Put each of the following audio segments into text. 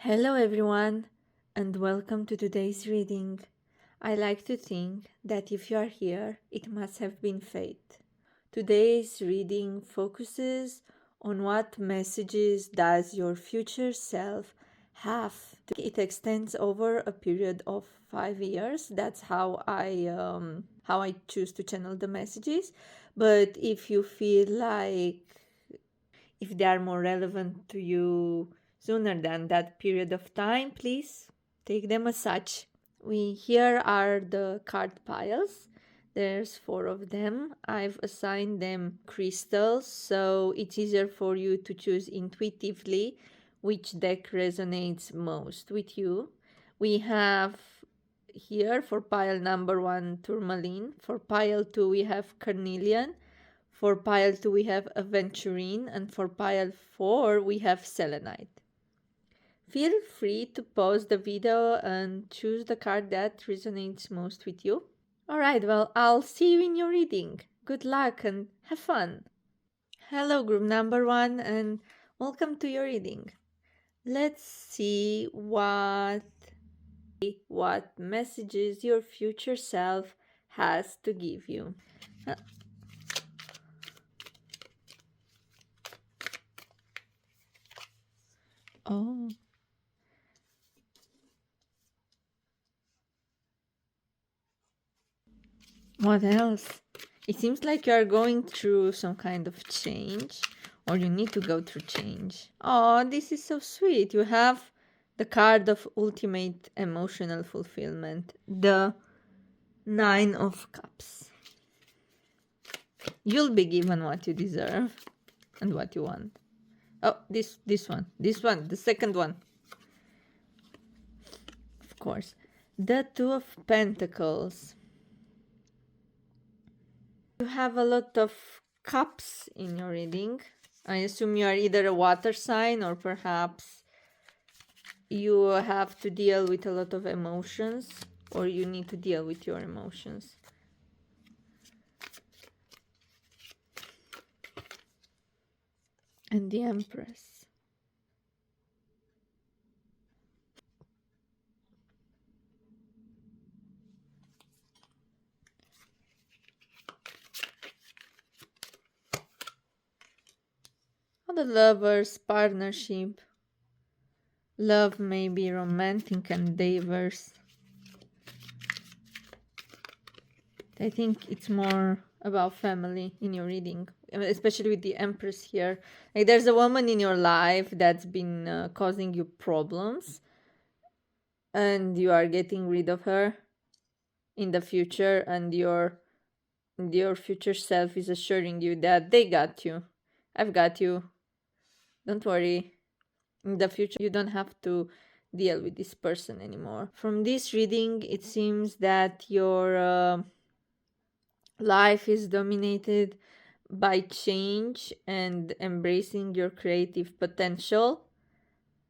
Hello everyone and welcome to today's reading. I like to think that if you are here, it must have been fate. Today's reading focuses on what messages does your future self have. It extends over a period of 5 years. That's how I choose to channel the messages. But if you feel like if they are more relevant to you sooner than that period of time, please take them as such. Here are the card piles. There's 4 of them. I've assigned them crystals, so it's easier for you to choose intuitively which deck resonates most with you. We have here for pile number 1 Tourmaline. For pile 2 we have Carnelian. For pile 2 we have Aventurine, and for pile 4 we have Selenite. Feel free to pause the video and choose the card that resonates most with you. Alright, well, I'll see you in your reading. Good luck and have fun! Hello, group number 1, and welcome to your reading. Let's see what messages your future self has to give you. Oh. What else? It seems like you are going through some kind of change, or you need to go through change. Oh, this is so sweet. You have the card of ultimate emotional fulfillment, the 9 of Cups. You'll be given what you deserve and what you want. Oh, this one, the second one. Of course. The 2 of Pentacles. You have a lot of cups in your reading. I assume you are either a water sign or perhaps you have to deal with a lot of emotions, or you need to deal with your emotions. And the Empress. The Lovers, partnership. Love may be romantic and diverse. I think it's more about family in your reading, especially with the Empress here. Like, there's a woman in your life that's been causing you problems, and you are getting rid of her in the future, and your future self is assuring you that they got you. I've got you. Don't worry. In the future, you don't have to deal with this person anymore. From this reading, it seems that your life is dominated by change and embracing your creative potential.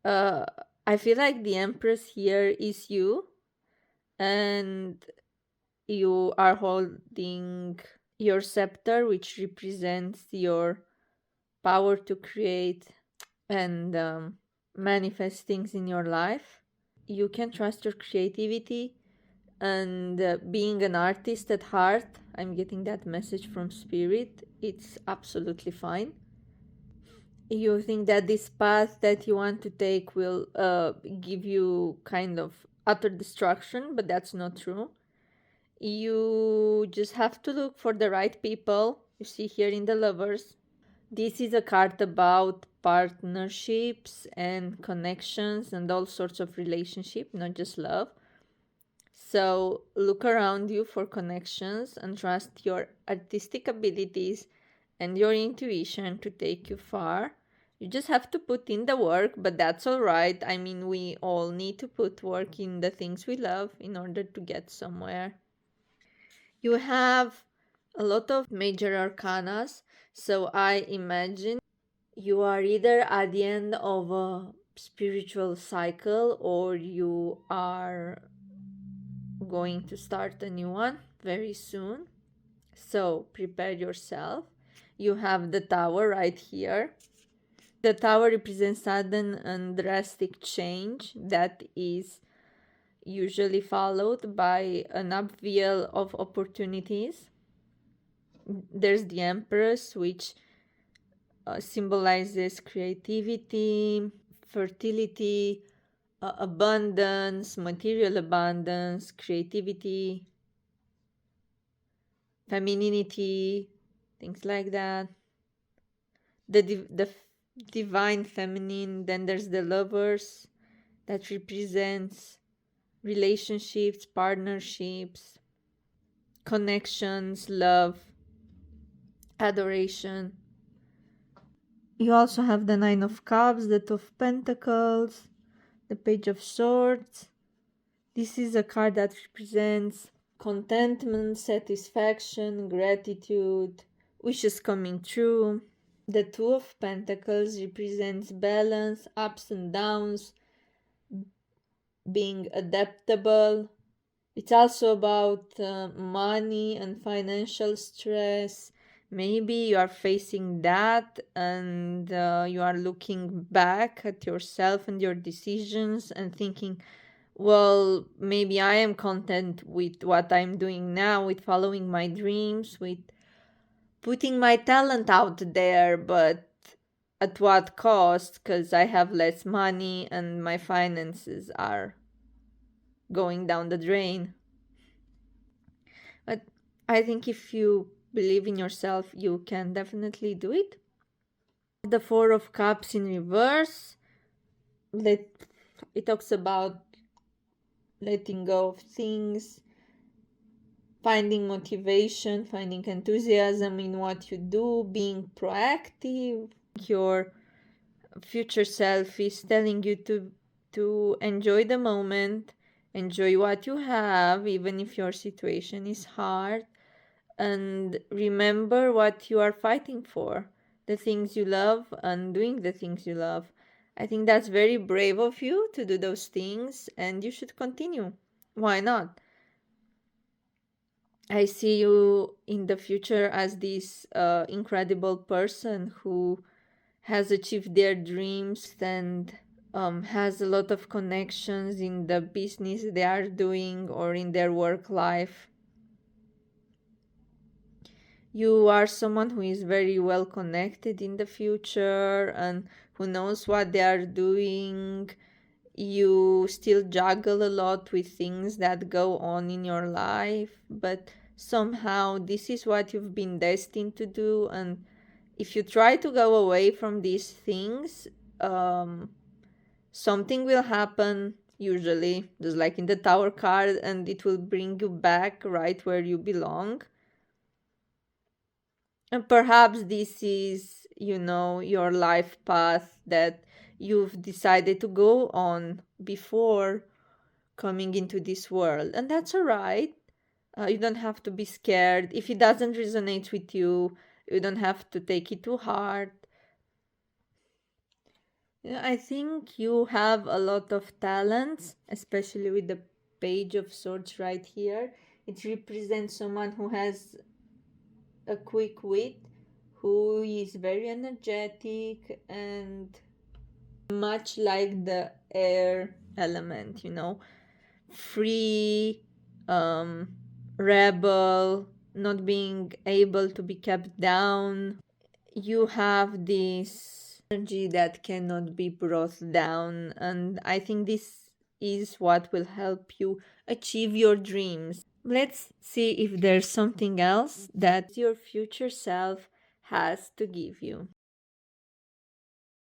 I feel like the Empress here is you, and you are holding your scepter, which represents your power to create and manifest things in your life. You can trust your creativity, and being an artist at heart, I'm getting that message from Spirit, it's absolutely fine. You think that this path that you want to take will give you kind of utter destruction, but that's not true. You just have to look for the right people. You see here in the Lovers, this is a card about partnerships and connections and all sorts of relationship, not just love. So look around you for connections and trust your artistic abilities and your intuition to take you far. You just have to put in the work, but that's all right. I mean, we all need to put work in the things we love in order to get somewhere. You have a lot of major arcanas, so I imagine you are either at the end of a spiritual cycle or you are going to start a new one very soon. So prepare yourself. You have the Tower right here. The tower represents sudden and drastic change that is usually followed by an upheaval of opportunities. There's the Empress, which symbolizes creativity, fertility, abundance, material abundance, creativity, femininity, things like that. The divine feminine. Then there's the Lovers, that represents relationships, partnerships, connections, love, adoration. You also have the Nine of Cups, the Two of Pentacles, the Page of Swords. This is a card that represents contentment, satisfaction, gratitude, wishes coming true. The Two of Pentacles represents balance, ups and downs, being adaptable. It's also about money and financial stress. Maybe you are facing that and you are looking back at yourself and your decisions and thinking, well, maybe I am content with what I'm doing now, with following my dreams, with putting my talent out there, but at what cost? Because I have less money and my finances are going down the drain. But I think if you believe in yourself, you can definitely do it. The Four of Cups in reverse. It talks about letting go of things, finding motivation, finding enthusiasm in what you do, being proactive. Your future self is telling you to enjoy the moment, enjoy what you have, even if your situation is hard, and remember what you are fighting for, the things you love and doing the things you love. I think that's very brave of you to do those things, and you should continue. Why not? I see you in the future as this incredible person who has achieved their dreams and has a lot of connections in the business they are doing or in their work life. You are someone who is very well connected in the future and who knows what they are doing. You still juggle a lot with things that go on in your life, but somehow this is what you've been destined to do. And if you try to go away from these things, something will happen, usually, just like in the Tower card, and it will bring you back right where you belong. And perhaps this is, your life path that you've decided to go on before coming into this world. And that's all right. You don't have to be scared. If it doesn't resonate with you, you don't have to take it too hard. Yeah, I think you have a lot of talents, especially with the Page of Swords right here. It represents someone who has a quick wit, who is very energetic and much like the air element, free, rebel, not being able to be kept down. You have this energy that cannot be brought down, and I think this is what will help you achieve your dreams. Let's see if there's something else that your future self has to give you.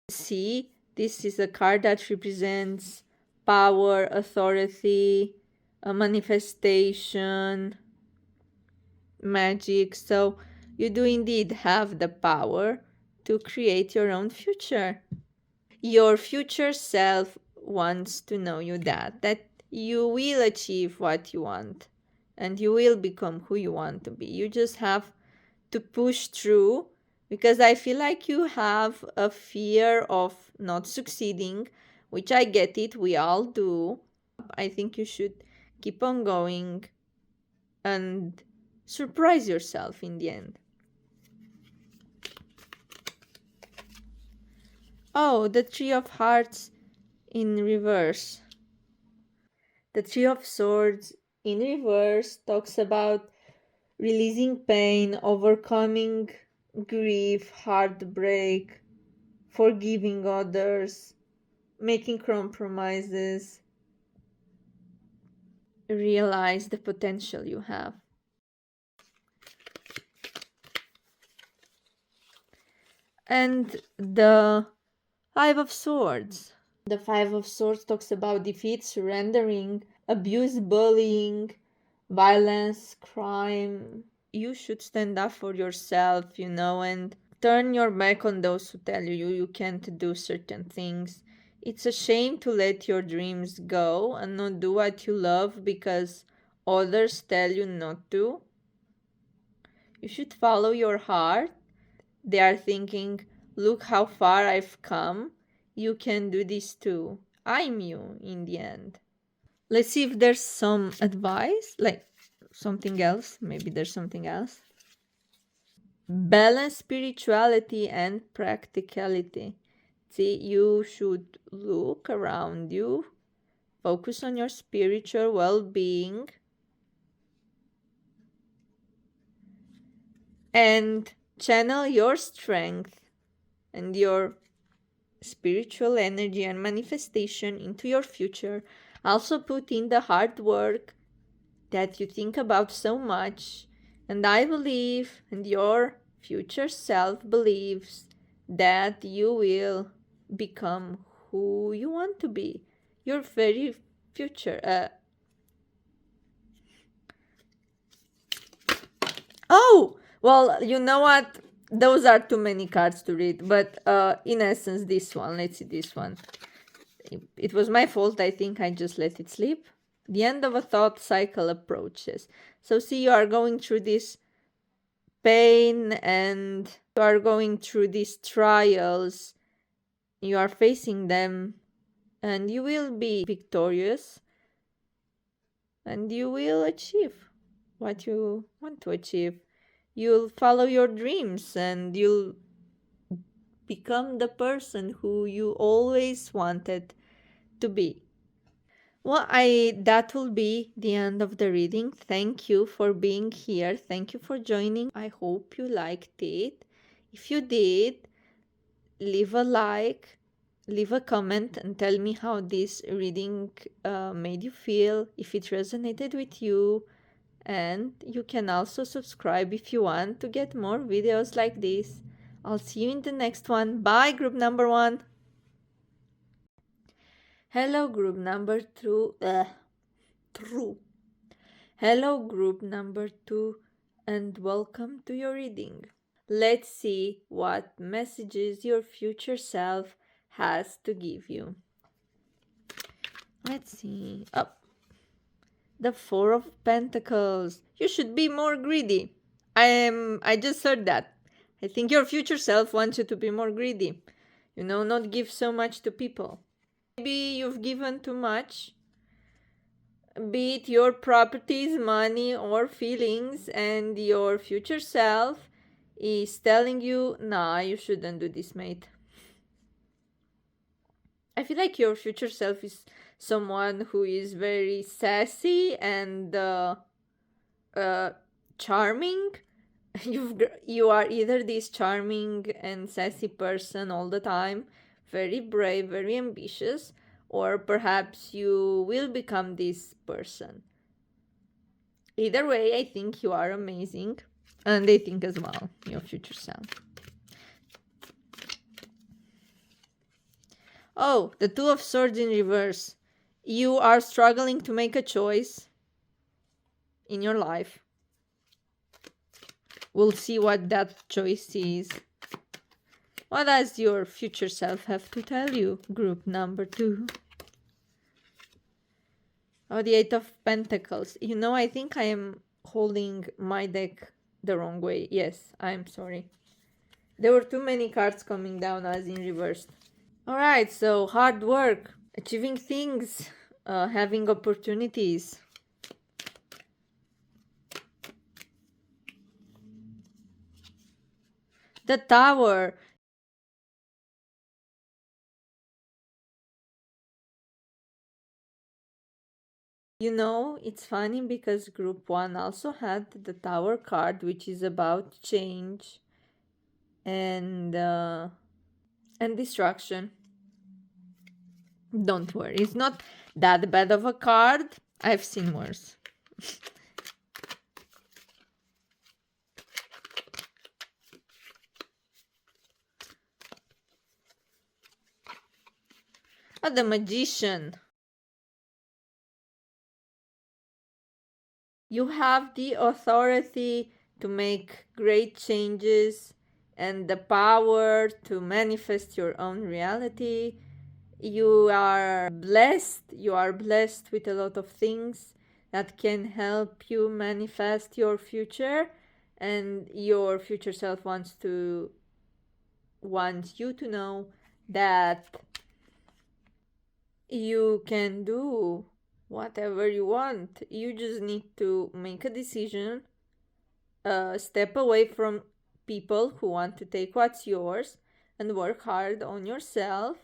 See, this is a card that represents power, authority, a manifestation, magic. So you do indeed have the power to create your own future. Your future self wants to know you that you will achieve what you want and you will become who you want to be. You just have to push through, because I feel like you have a fear of not succeeding, which I get it, we all do. I think you should keep on going and surprise yourself in the end. Oh, the Three of Hearts in reverse. The Three of Swords in reverse talks about releasing pain, overcoming grief, heartbreak, forgiving others, making compromises, realize the potential you have. And the Five of Swords. The Five of Swords talks about defeat, surrendering, abuse, bullying, violence, crime. You should stand up for yourself, and turn your back on those who tell you can't do certain things. It's a shame to let your dreams go and not do what you love because others tell you not to. You should follow your heart. They are thinking, look how far I've come. You can do this too. I'm you in the end. Let's see if there's some advice, like something else. Maybe there's something else. Balance spirituality and practicality. See, you should look around you, focus on your spiritual well being, and channel your strength and your spiritual energy and manifestation into your future. Also, put in the hard work that you think about so much. And I believe, and your future self believes, that you will become who you want to be. Your very future. Oh! Well, you know what? Those are too many cards to read. But in essence, this one. Let's see this one. It was my fault. I think I just let it sleep. The end of a thought cycle approaches. So see, you are going through this pain and you are going through these trials. You are facing them and you will be victorious and you will achieve what you want to achieve. You'll follow your dreams and you'll become the person who you always wanted to be. Well, that will be the end of the reading. Thank you for being here. Thank you for joining. I hope you liked it. If you did, leave a like, leave a comment, and tell me how this reading made you feel, if it resonated with you. And you can also subscribe if you want to get more videos like this. I'll see you in the next one. Bye, group number 1. Hello, group number 2. True. Hello, group number 2, and welcome to your reading. Let's see what messages your future self has to give you. Let's see. Oh, the Four of Pentacles. You should be more greedy. I just heard that. I think your future self wants you to be more greedy. Not give so much to people. Maybe you've given too much, be it your properties, money, or feelings, and your future self is telling you, nah, you shouldn't do this, mate. I feel like your future self is someone who is very sassy and charming. You are either this charming and sassy person all the time, very brave, very ambitious, or perhaps you will become this person. Either way, I think you are amazing, and they think as well, your future self. Oh, the Two of Swords in reverse. You are struggling to make a choice in your life. We'll see what that choice is. What does your future self have to tell you, group number 2? Oh, the Eight of Pentacles. I think I am holding my deck the wrong way. Yes, I'm sorry. There were too many cards coming down as in reversed. Alright, so hard work, achieving things, having opportunities. The Tower. You know, it's funny because group 1 also had the Tower card, which is about change and destruction. Don't worry, it's not that bad of a card. I've seen worse. Oh, the Magician. You have the authority to make great changes and the power to manifest your own reality. You are blessed. You are blessed with a lot of things that can help you manifest your future, and your future self wants you to know that you can do whatever you want. You just need to make a decision, step away from people who want to take what's yours, and work hard on yourself.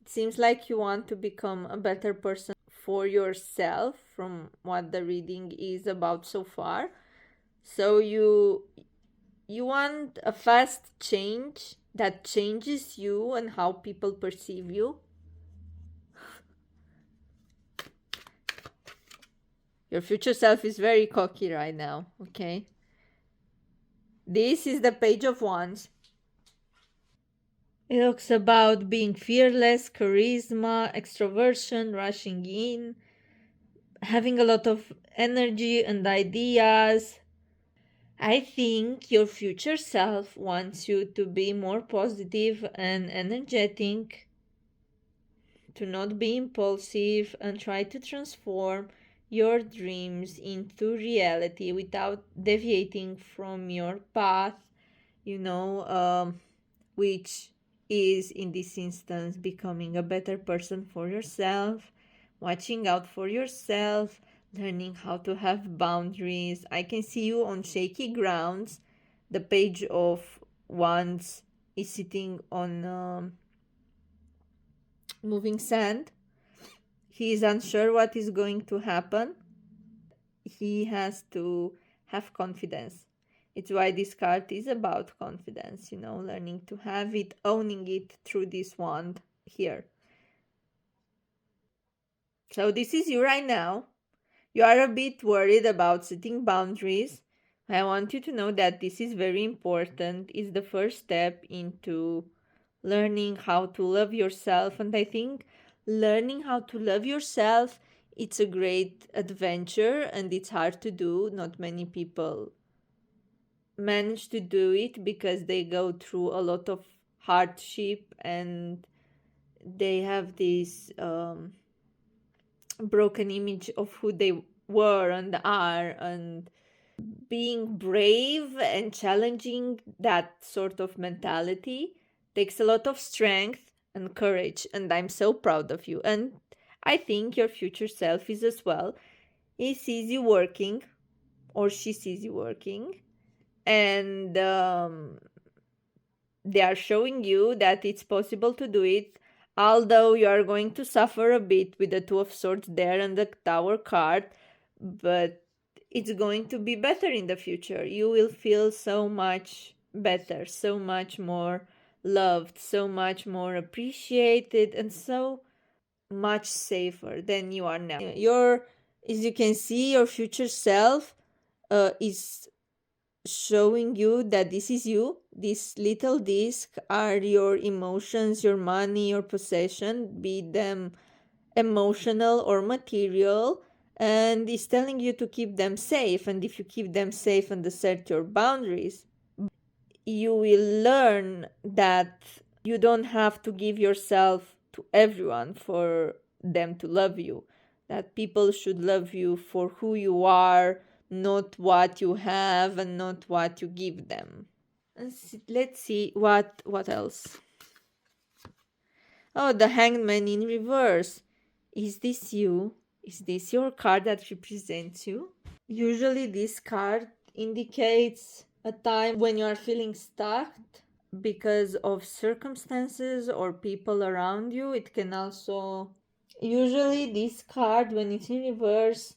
It seems like you want to become a better person for yourself from what the reading is about so far. So you want a fast change that changes you and how people perceive you. Your future self is very cocky right now, okay? This is the Page of Wands. It talks about being fearless, charisma, extroversion, rushing in, having a lot of energy and ideas. I think your future self wants you to be more positive and energetic, to not be impulsive, and try to transform your dreams into reality without deviating from your path, which is in this instance becoming a better person for yourself, watching out for yourself, learning how to have boundaries. I can see you on shaky grounds. The Page of Wands is sitting on moving sand. He is unsure what is going to happen. He has to have confidence. It's why this card is about confidence, learning to have it, owning it through this wand here. So this is you right now. You are a bit worried about setting boundaries. I want you to know that this is very important. It's the first step into learning how to love yourself. And I think learning how to love yourself, it's a great adventure and it's hard to do. Not many people manage to do it because they go through a lot of hardship and they have this broken image of who they were and are, and being brave and challenging that sort of mentality takes a lot of strength and courage, and I'm so proud of you. And I think your future self is as well. He sees you working, or she sees you working, and they are showing you that it's possible to do it, although you are going to suffer a bit with the Two of Swords there and the Tower card, but it's going to be better in the future. You will feel so much better, so much more loved, so much more appreciated, and so much safer than you are now. As you can see, your future self is showing you that this is you. This little disc are your emotions, your money, your possession, be them emotional or material, and is telling you to keep them safe. And if you keep them safe and assert your boundaries, you will learn that you don't have to give yourself to everyone for them to love you, that people should love you for who you are, not what you have and not what you give them. Let's see what else. Oh, the Hangman in reverse. Is this you? Is this your card that represents you? Usually this card indicates a time when you are feeling stuck because of circumstances or people around you. It can also Usually this card, when it's in reverse,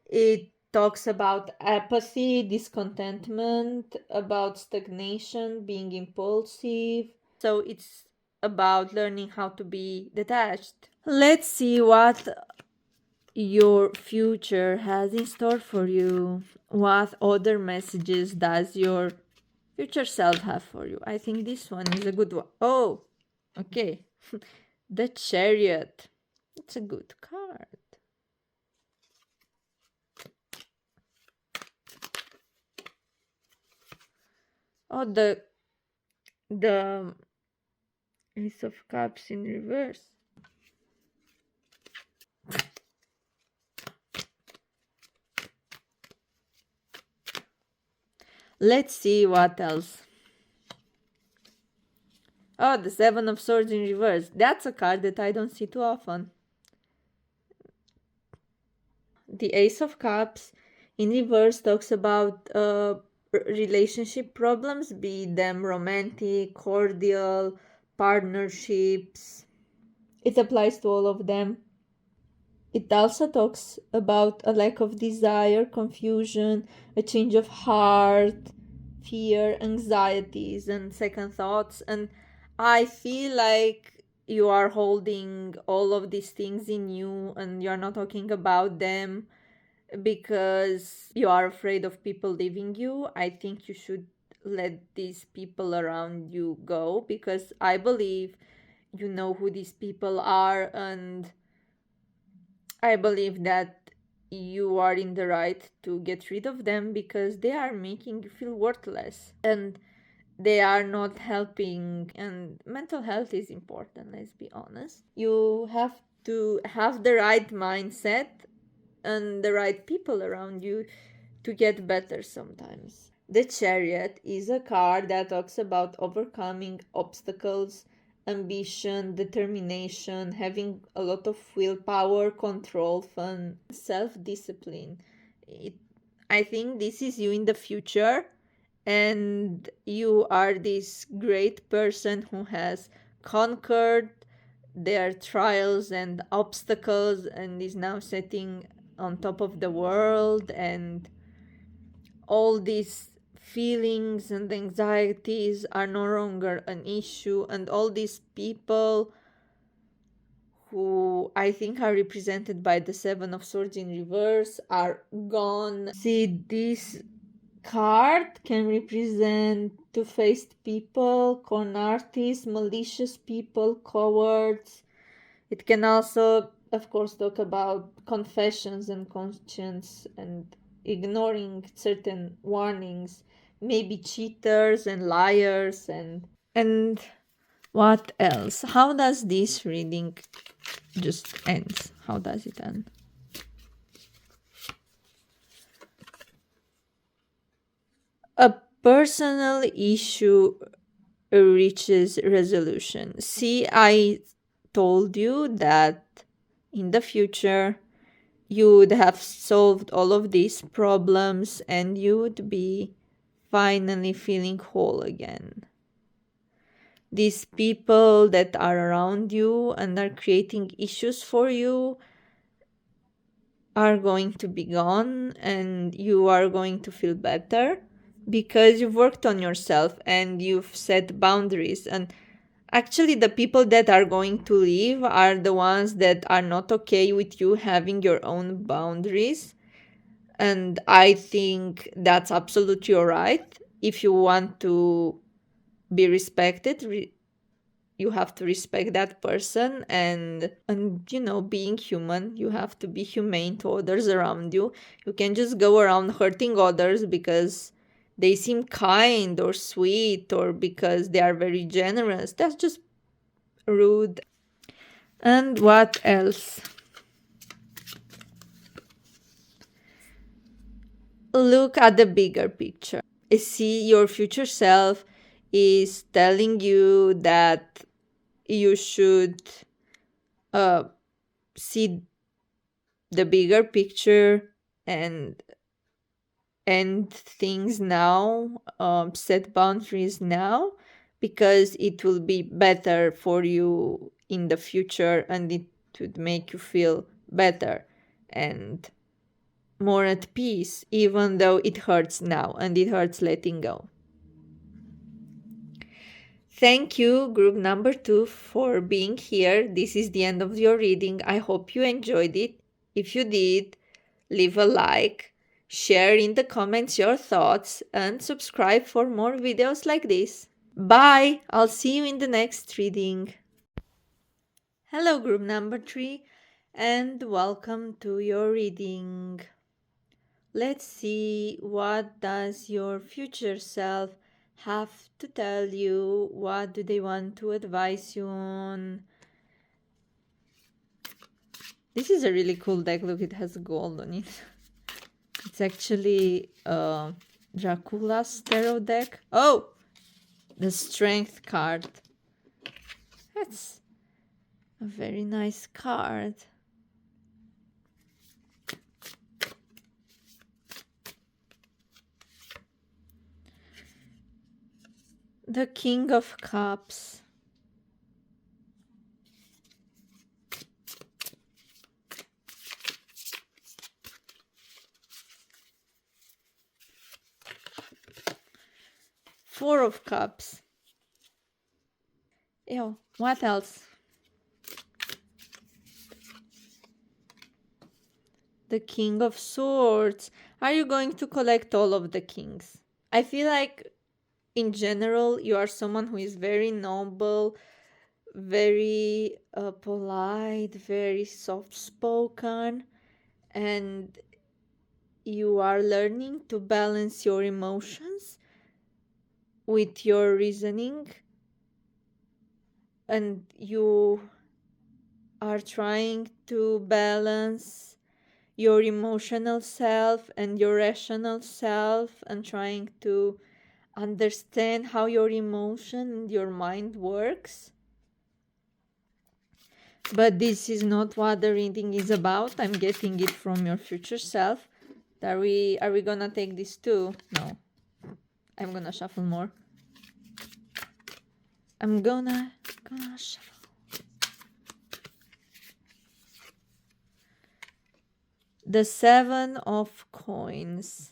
it talks about apathy, discontentment, about stagnation, being impulsive. So it's about learning how to be detached. Let's see what your future has in store for you. What other messages does your future self have for you? I think this one is a good one. Oh, okay. The Chariot. It's a good card. Oh, the Ace of Cups in reverse. Let's see what else. Oh, the Seven of Swords in reverse. That's a card that I don't see too often. The Ace of Cups in reverse talks about relationship problems, be them romantic, cordial, partnerships. It applies to all of them. It also talks about a lack of desire, confusion, a change of heart, fear, anxieties, and second thoughts. And I feel like you are holding all of these things in you and you're not talking about them because you are afraid of people leaving you. I think you should let these people around you go because I believe you know who these people are, and I believe that you are in the right to get rid of them because they are making you feel worthless and they are not helping. And mental health is important, let's be honest. You have to have the right mindset and the right people around you to get better sometimes. The Chariot is a card that talks about overcoming obstacles, ambition, determination, having a lot of willpower, control, fun, self discipline. I think this is you in the future, and you are this great person who has conquered their trials and obstacles and is now sitting on top of the world, and all these feelings and anxieties are no longer an issue, and all these people who I think are represented by the Seven of Swords in reverse are gone. See, this card can represent two-faced people, con artists, malicious people, cowards. It can also, of course, talk about confessions and conscience and ignoring certain warnings, maybe cheaters and liars and what else? How does this reading just ends? How does it end? A personal issue reaches resolution. See, I told you that in the future you would have solved all of these problems and you would be finally feeling whole again. These people that are around you and are creating issues for you are going to be gone, and you are going to feel better because you've worked on yourself and you've set boundaries. And actually, the people that are going to leave are the ones that are not okay with you having your own boundaries. And I think that's absolutely all right. If you want to be respected, you have to respect that person, and you know, being human, you have to be humane to others around you. You can just go around hurting others because they seem kind or sweet or because they are very generous. That's just rude. And what else? Look at the bigger picture. See, your future self is telling you that you should see the bigger picture and end things now, set boundaries now, because it will be better for you in the future and it to make you feel better and more at peace, even though it hurts now and it hurts letting go. Thank you, group number 2, for being here. This is the end of your reading. I hope you enjoyed it. If you did, leave a like, share in the comments your thoughts, and subscribe for more videos like this. Bye! I'll see you in the next reading. Hello, group number 3, and welcome to your reading. Let's see, what does your future self have to tell you? What do they want to advise you on? This is a really cool deck. Look, it has gold on it. It's actually Dracula's tarot deck. Oh! The Strength card. That's a very nice card. The King of Cups. Four of Cups. Ew, what else? The King of Swords. Are you going to collect all of the kings? I feel like in general you are someone who is very noble, very polite, very soft-spoken, and you are learning to balance your emotions with your reasoning, and you are trying to balance your emotional self and your rational self, and trying to understand how your emotion and your mind works. But this is not what the reading is about. I'm getting it from your future self. Are we gonna take this too? No. I'm gonna shuffle more. I'm gonna shuffle. The 7 of Coins.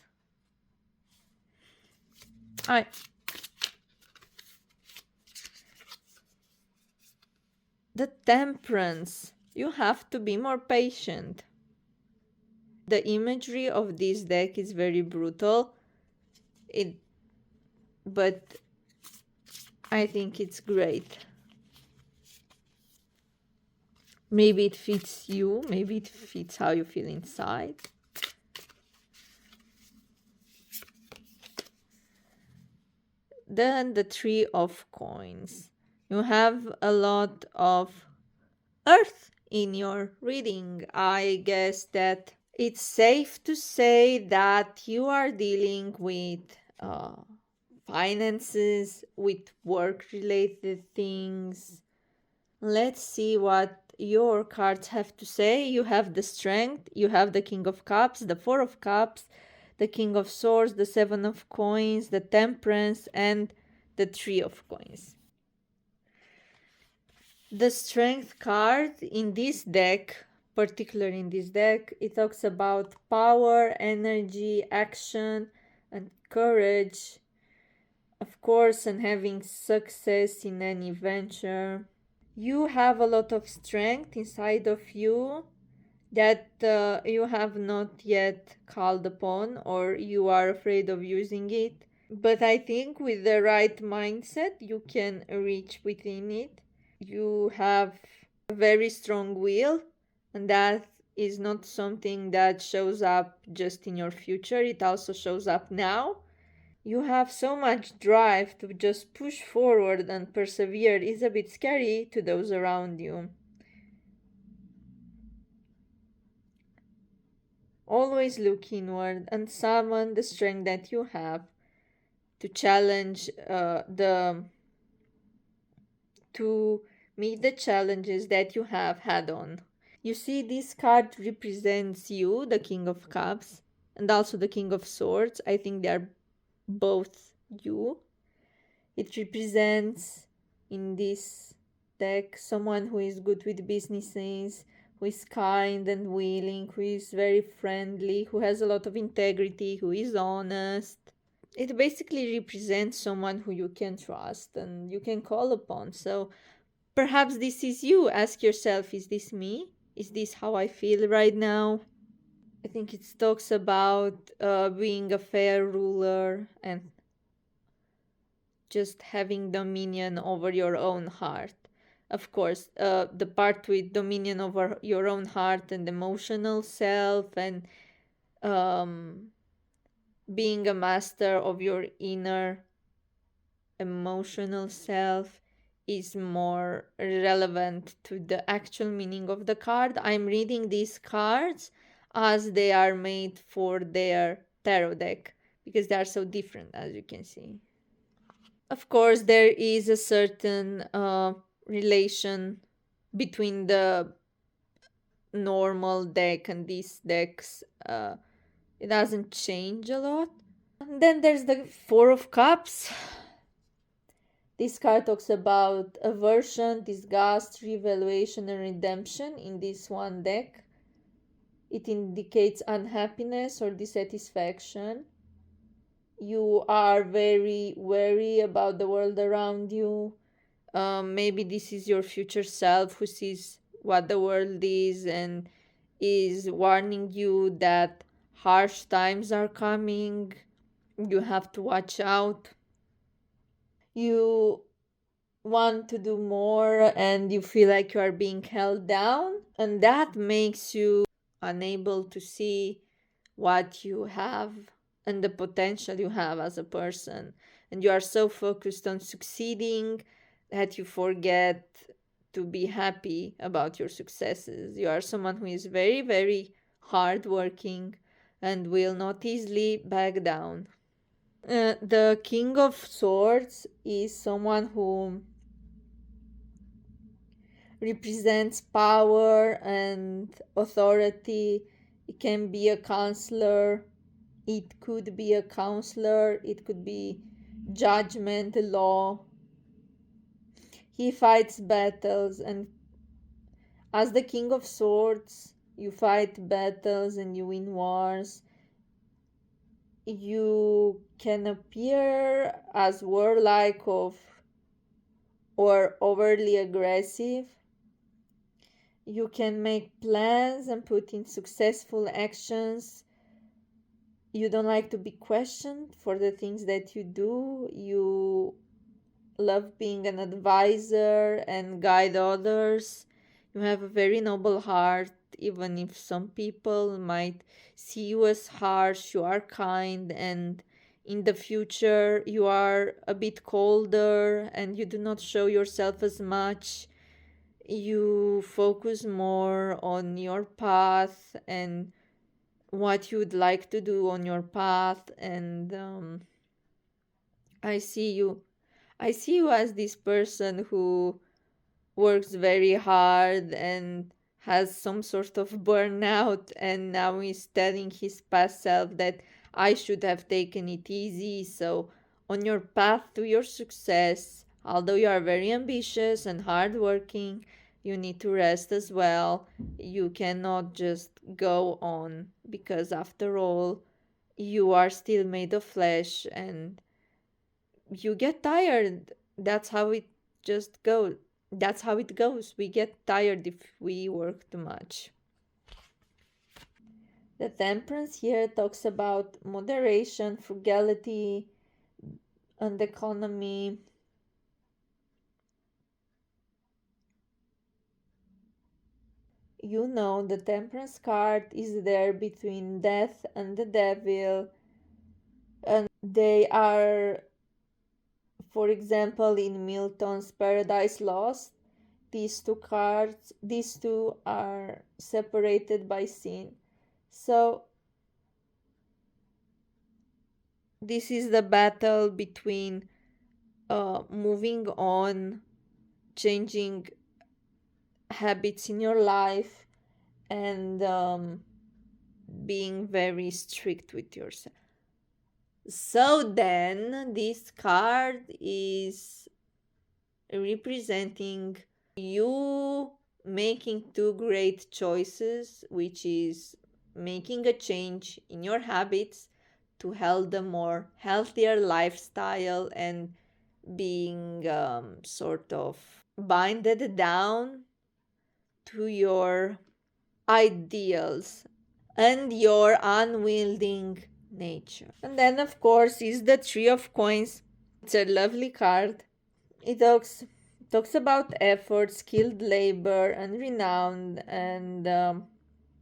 The Temperance. You have to be more patient. The imagery of this deck is very brutal. But I think it's great. Maybe it fits you. Maybe it fits how you feel inside. Then the 3 of Coins. You have a lot of earth in your reading. I guess that it's safe to say that you are dealing with finances, with work-related things. Let's see what your cards have to say. You have the Strength, you have the King of Cups, the 4 of Cups, the King of Swords, the 7 of Coins, the Temperance, and the 3 of Coins. The Strength card in this deck, particularly in this deck, it talks about power, energy, action, and courage, of course, and having success in any venture. You have a lot of strength inside of you that you have not yet called upon, or you are afraid of using it. But I think with the right mindset, you can reach within it. You have a very strong will, and that is not something that shows up just in your future. It also shows up now. You have so much drive to just push forward and persevere. It's a bit scary to those around you. Always look inward and summon the strength that you have to challenge to meet the challenges that you have had on. You see, this card represents you, the King of Cups, and also the King of Swords. I think they are both you. It represents, in this deck, someone who is good with businesses, who is kind and willing, who is very friendly, who has a lot of integrity, who is honest. It basically represents someone who you can trust and you can call upon. So perhaps this is you. Ask yourself, is this me? Is this how I feel right now? I think it talks about being a fair ruler and just having dominion over your own heart. Of course, the part with dominion over your own heart and emotional self and um, being a master of your inner emotional self is more relevant to the actual meaning of the card. I'm reading these cards as they are made for their tarot deck because they are so different, as you can see. Of course, there is a certain relation between the normal deck and these decks. It doesn't change a lot. And then there's the Four of Cups. This card talks about aversion, disgust, revaluation, and redemption in this one deck. It indicates unhappiness or dissatisfaction. You are very wary about the world around you. Maybe this is your future self who sees what the world is and is warning you that harsh times are coming. You have to watch out. You want to do more and you feel like you are being held down, and that makes you unable to see what you have and the potential you have as a person. And you are so focused on succeeding that you forget to be happy about your successes. You are someone who is very, very hardworking and will not easily back down. The King of Swords is someone who represents power and authority. It can be a counselor, it could be a counselor, it could be judgment, law. He fights battles, and as the King of Swords, you fight battles and you win wars. You can appear as warlike of or overly aggressive. You can make plans and put in successful actions. You don't like to be questioned for the things that you do. You love being an advisor and guide others. You have a very noble heart, even if some people might see you as harsh. You are kind, and in the future, you are a bit colder and you do not show yourself as much. You focus more on your path and what you would like to do on your path. And I see you. I see you as this person who works very hard and has some sort of burnout, and now he's telling his past self that I should have taken it easy. So, on your path to your success, although you are very ambitious and hardworking, you need to rest as well. You cannot just go on because, after all, you are still made of flesh and you get tired. That's how it just goes. That's how it goes. We get tired if we work too much. The temperance here talks about moderation, frugality, and economy. You know, the temperance card is there between death and the devil, and they are, for example, in Milton's Paradise Lost, these two are separated by sin. So this is the battle between moving on, changing habits in your life, and being very strict with yourself. So then this card is representing you making two great choices, which is making a change in your habits to help a more healthier lifestyle and being sort of binded down to your ideals and your unwielding nature. And then, of course, is the Three of Coins. It's a lovely card. It talks about effort, skilled labor, and renown, and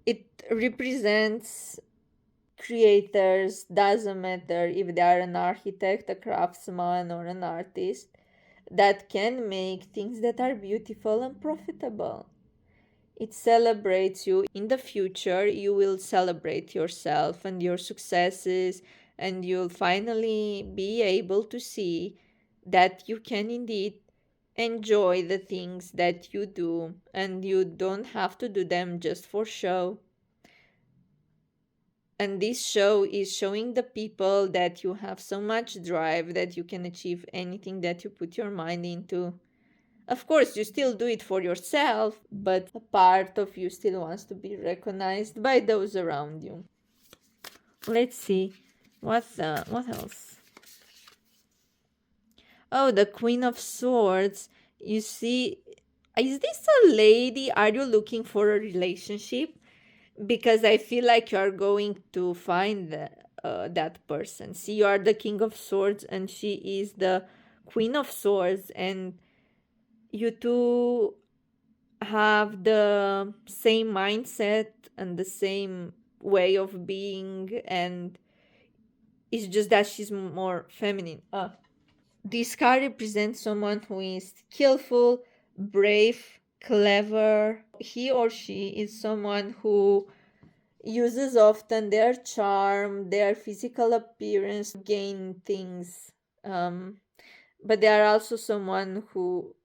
it represents creators. Doesn't matter if they are an architect, a craftsman, or an artist that can make things that are beautiful and profitable. It celebrates you. In the future, you will celebrate yourself and your successes, and you'll finally be able to see that you can indeed enjoy the things that you do, and you don't have to do them just for show. And this show is showing the people that you have so much drive that you can achieve anything that you put your mind into. Of course, you still do it for yourself, but a part of you still wants to be recognized by those around you. Let's see. What else? Oh, the Queen of Swords. You see, is this a lady? Are you looking for a relationship? Because I feel like you are going to find that person. See, you are the King of Swords and she is the Queen of Swords, and you two have the same mindset and the same way of being, and it's just that she's more feminine. This card represents someone who is skillful, brave, clever. He or she is someone who uses often their charm, their physical appearance to gain things. But they are also someone who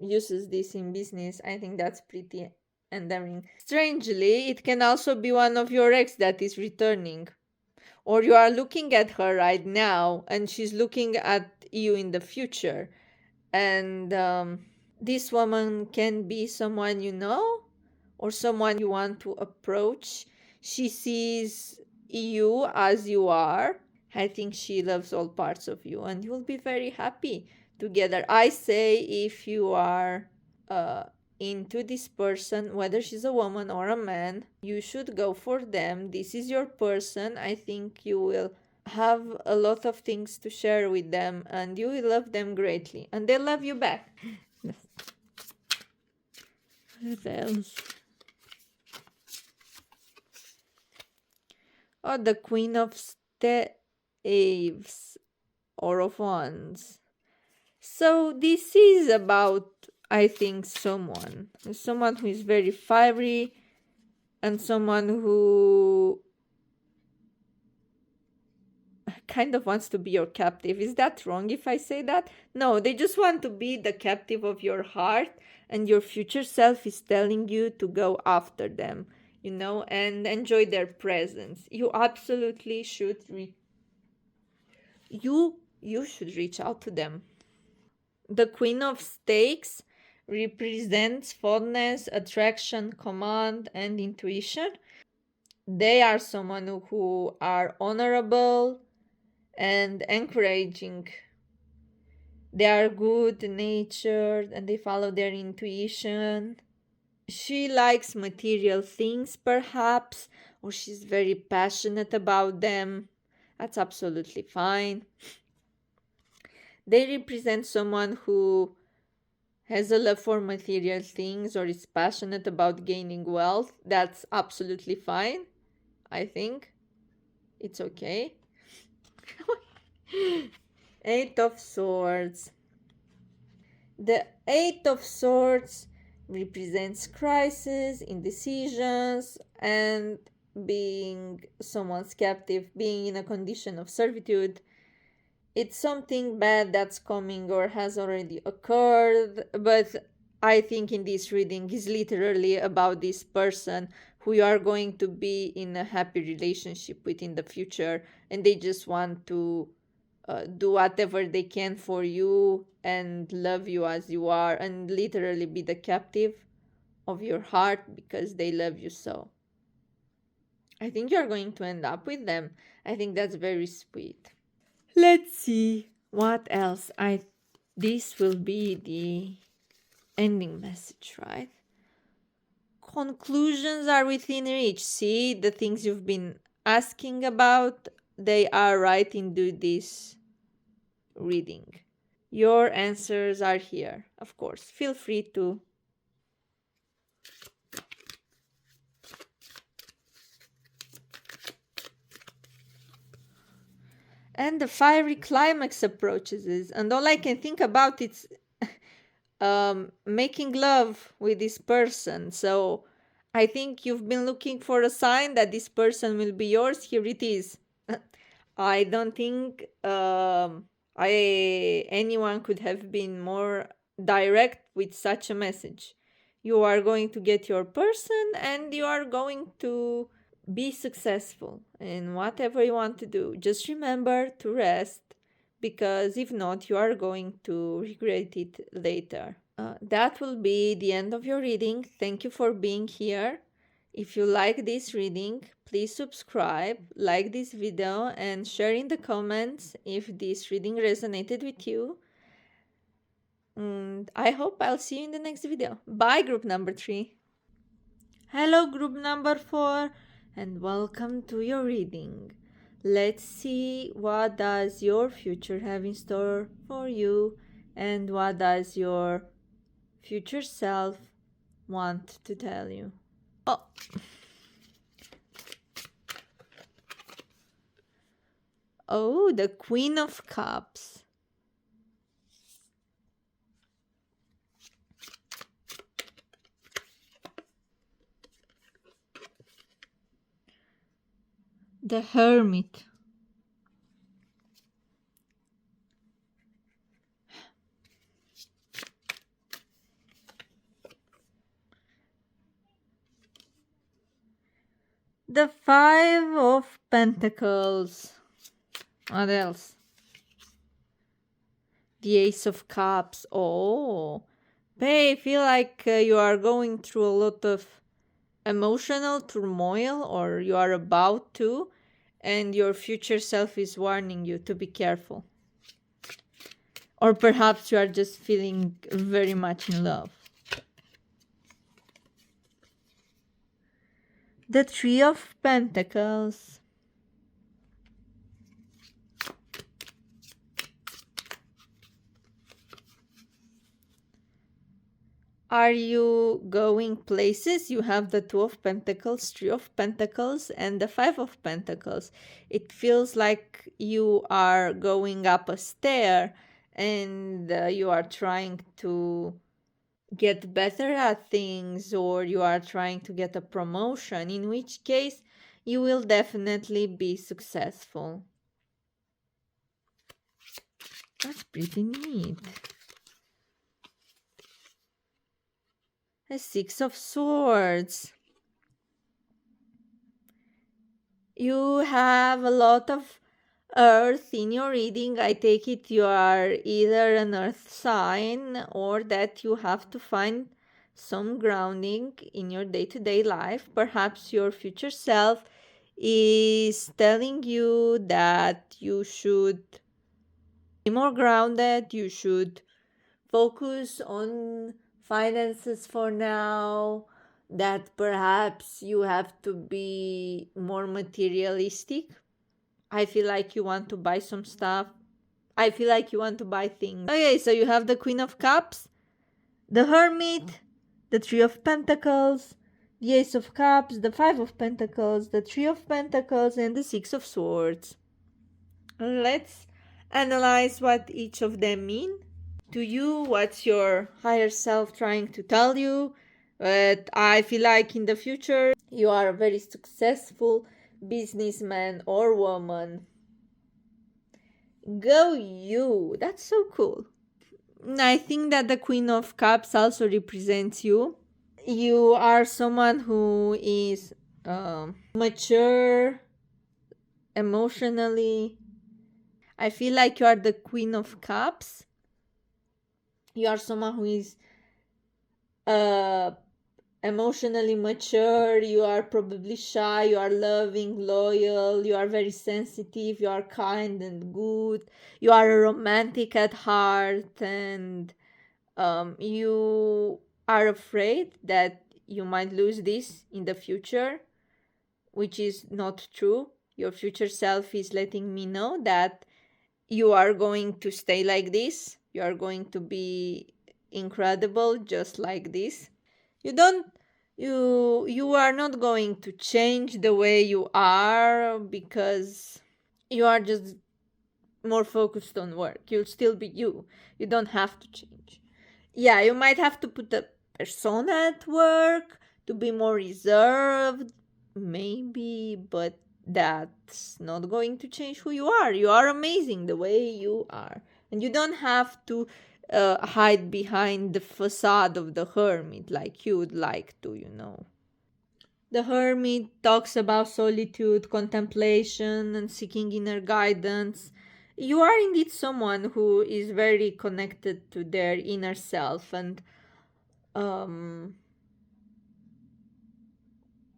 uses this in business. I think that's pretty endearing. Strangely, it can also be one of your ex that is returning. Or you are looking at her right now and she's looking at you in the future. And this woman can be someone you know or someone you want to approach. She sees you as you are. I think she loves all parts of you and you'll be very happy together. I say if you are into this person, whether she's a woman or a man, you should go for them. This is your person. I think you will have a lot of things to share with them and you will love them greatly and they'll love you back. What else? Oh, the Queen of Staves or of Wands. So this is about, I think, someone who is very fiery and someone who kind of wants to be your captive. Is that wrong if I say that? No, they just want to be the captive of your heart, and your future self is telling you to go after them, and enjoy their presence. You absolutely should you should reach out to them. The Queen of Stakes represents fondness, attraction, command, and intuition. They are someone who are honorable and encouraging. They are good natured and they follow their intuition. She likes material things, perhaps, or she's very passionate about them. That's absolutely fine. They represent someone who has a love for material things or is passionate about gaining wealth. That's absolutely fine. I think it's okay. Eight of Swords. The Eight of Swords represents crisis, indecisions, and being someone's captive, being in a condition of servitude. It's something bad that's coming or has already occurred, but I think in this reading is literally about this person who you are going to be in a happy relationship with in the future, and they just want to do whatever they can for you and love you as you are and literally be the captive of your heart because they love you so. I think you're going to end up with them. I think that's very sweet. Let's see what else. This will be the ending message, right? Conclusions are within reach. See, the things you've been asking about, they are right into this reading. Your answers are here, of course. Feel free to. And the fiery climax approaches, and all I can think about is making love with this person. So I think you've been looking for a sign that this person will be yours. Here it is. I don't think anyone could have been more direct with such a message. You are going to get your person and you are going to be successful in whatever you want to do. Just remember to rest, because if not, you are going to regret it later. That will be the end of your reading. Thank you for being here. If you like this reading, please subscribe, like this video, and share in the comments if this reading resonated with you. And I hope I'll see you in the next video. Bye, group number 3. Hello, group number 4, and welcome to your reading. Let's see what does your future have in store for you, and what does your future self want to tell you. Oh, the Queen of Cups. The Hermit. The Five of Pentacles. What else? The Ace of Cups. Oh, I feel like you are going through a lot of emotional turmoil, or you are about to, and your future self is warning you to be careful. Or perhaps you are just feeling very much in love. The Three of Pentacles. Are you going places? You have the Two of Pentacles, Three of Pentacles, and the Five of Pentacles. It feels like you are going up a stair and you are trying to get better at things, or you are trying to get a promotion, in which case you will definitely be successful. That's pretty neat. A Six of Swords. You have a lot of earth in your reading. I take it you are either an earth sign, or that you have to find some grounding in your day-to-day life. Perhaps your future self is telling you that you should be more grounded, you should focus on finances for now, that perhaps you have to be more materialistic. I feel like you want to buy some stuff. I feel like you want to buy things. Okay, so you have the Queen of Cups, the Hermit, the Three of Pentacles, the Ace of Cups, the Five of Pentacles, the Three of Pentacles, and the Six of Swords. Let's analyze what each of them mean to you. What's your higher self trying to tell you? But I feel like in the future you are a very successful businessman or woman. Go you! That's so cool. I think that the Queen of Cups also represents you. You are someone who is mature emotionally. I feel like you are the Queen of Cups. You are someone who is emotionally mature, you are probably shy, you are loving, loyal, you are very sensitive, you are kind and good, you are a romantic at heart, and you are afraid that you might lose this in the future, which is not true. Your future self is letting me know that you are going to stay like this, you are going to be incredible just like this. You don't you are not going to change the way you are because you are just more focused on work. You'll still be you. You don't have to change. Yeah, you might have to put a persona at work to be more reserved, maybe, but that's not going to change who you are. You are amazing the way you are. And you don't have to hide behind the facade of the hermit like you would like to, you know. The hermit talks about solitude, contemplation, and seeking inner guidance. You are indeed someone who is very connected to their inner self, and um,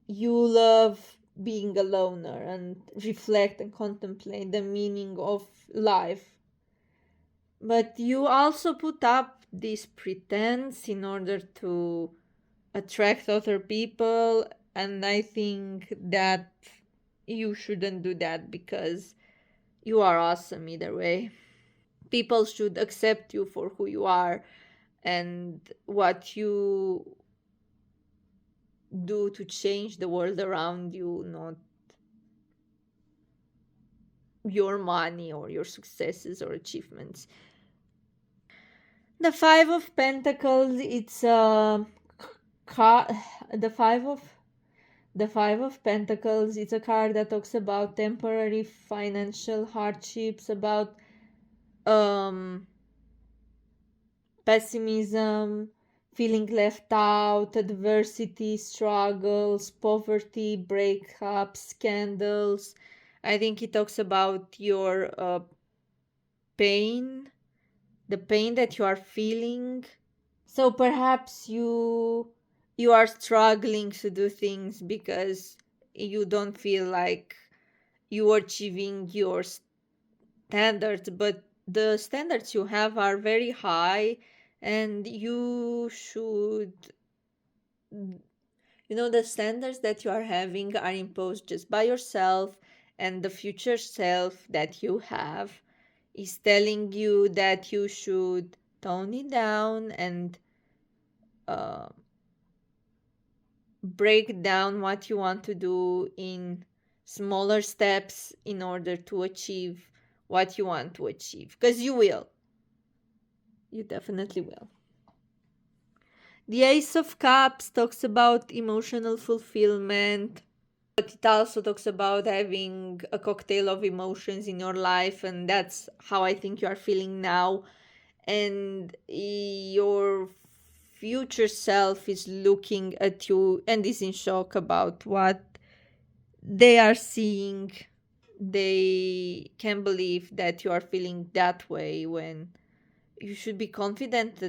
you love being a loner and reflect and contemplate the meaning of life. But you also put up this pretense in order to attract other people, and I think that you shouldn't do that because you are awesome either way. People should accept you for who you are and what you do to change the world around you, not your money or your successes or achievements. The Five of Pentacles, it's a card. The Five of Pentacles, it's a card that talks about temporary financial hardships, about um pessimism, feeling left out, adversity, struggles, poverty, breakups, scandals. I think it talks about your pain, the pain that you are feeling. So perhaps you are struggling to do things because you don't feel like you are achieving your standards, but the standards you have are very high, and you should, the standards that you are having are imposed just by yourself, and the future self that you have is telling you that you should tone it down and uh, break down what you want to do in smaller steps in order to achieve what you want to achieve, because you will. You definitely will. The Ace of Cups talks about emotional fulfillment, but it also talks about having a cocktail of emotions in your life, and that's how I think you are feeling now. And your future self is looking at you and is in shock about what they are seeing. They can't believe that you are feeling that way when you should be confident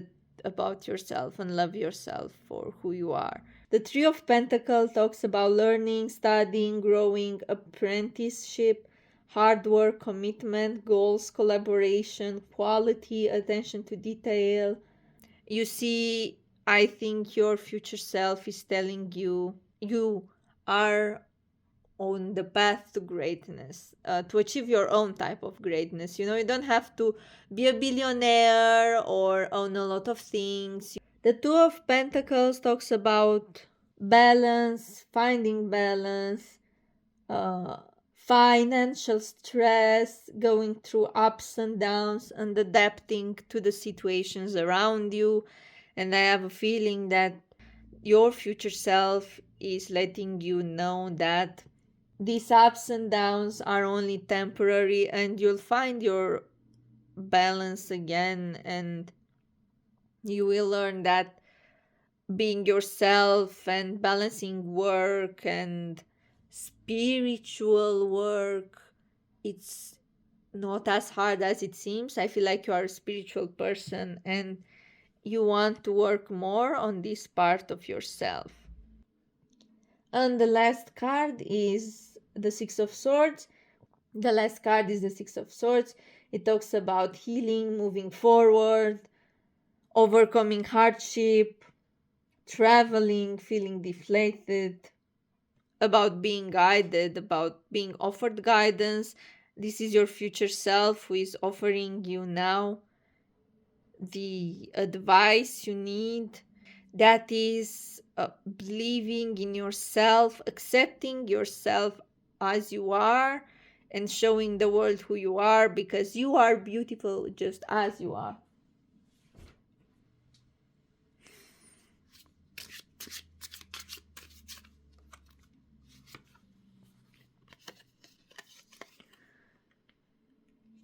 about yourself and love yourself for who you are. The Three of Pentacles talks about learning, studying, growing, apprenticeship, hard work, commitment, goals, collaboration, quality, attention to detail. You see, I think your future self is telling you you are on the path to greatness, to achieve your own type of greatness. You don't have to be a billionaire or own a lot of things. The Two of Pentacles talks about balance, finding balance, uh, financial stress, going through ups and downs, and adapting to the situations around you. And I have a feeling that your future self is letting you know that these ups and downs are only temporary, and you'll find your balance again, and you will learn that being yourself and balancing work and spiritual work, it's not as hard as it seems. I feel like you are a spiritual person and you want to work more on this part of yourself. And the last card is the Six of Swords. The last card is the Six of Swords. It talks about healing, moving forward, overcoming hardship, traveling, feeling deflated, about being guided, about being offered guidance. This is your future self who is offering you now the advice you need. That is believing in yourself, accepting yourself as you are, and showing the world who you are, because you are beautiful just as you are.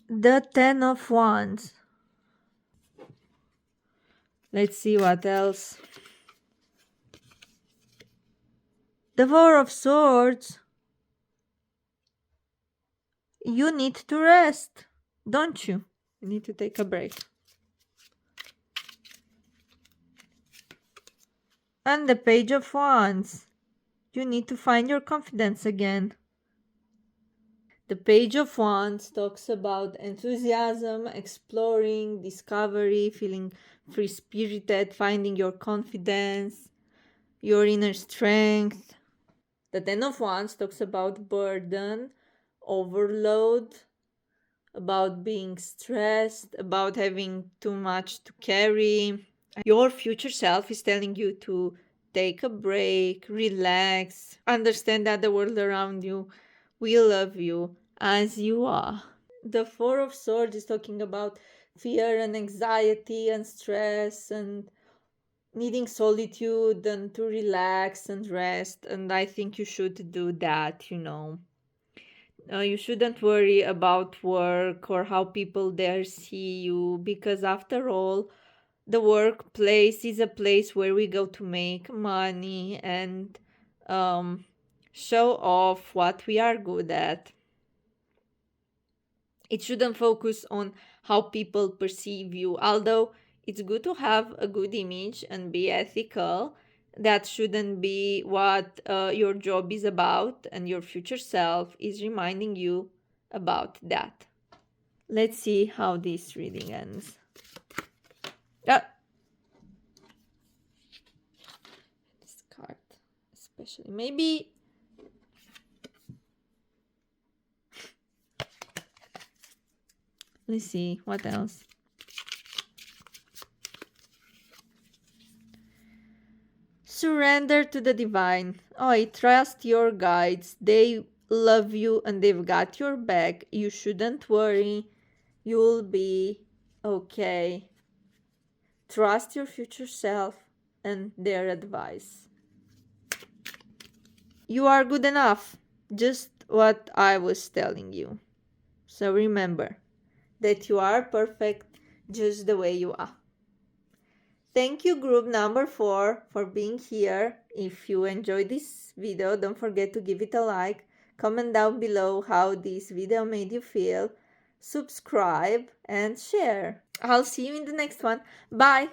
The Ten of Wands. Let's see what else. The Four of Swords. You need to rest, don't you? You need to take a break. And the Page of Wands. You need to find your confidence again. The Page of Wands talks about enthusiasm, exploring, discovery, feeling free-spirited, finding your confidence, your inner strength. The Ten of Wands talks about burden, overload, about being stressed, about having too much to carry. Your future self is telling you to take a break, relax, understand that the world around you will love you as you are. The Four of Swords is talking about fear and anxiety and stress and needing solitude and to relax and rest. And I think you should do that, you know. You shouldn't worry about work or how people there see you, because after all, the workplace is a place where we go to make money and show off what we are good at. It shouldn't focus on how people perceive you, although it's good to have a good image and be ethical. That shouldn't be what your job is about, and your future self is reminding you about that. Let's see how this reading ends. This card, especially. Maybe. Let's see what else. Surrender to the divine. I trust your guides. They love you and they've got your back. You shouldn't worry. You'll be okay. Trust your future self and their advice. You are good enough. Just what I was telling you. So remember that you are perfect just the way you are. Thank you, group number 4, for being here. If you enjoyed this video, don't forget to give it a like. Comment down below how this video made you feel. Subscribe and share. I'll see you in the next one. Bye!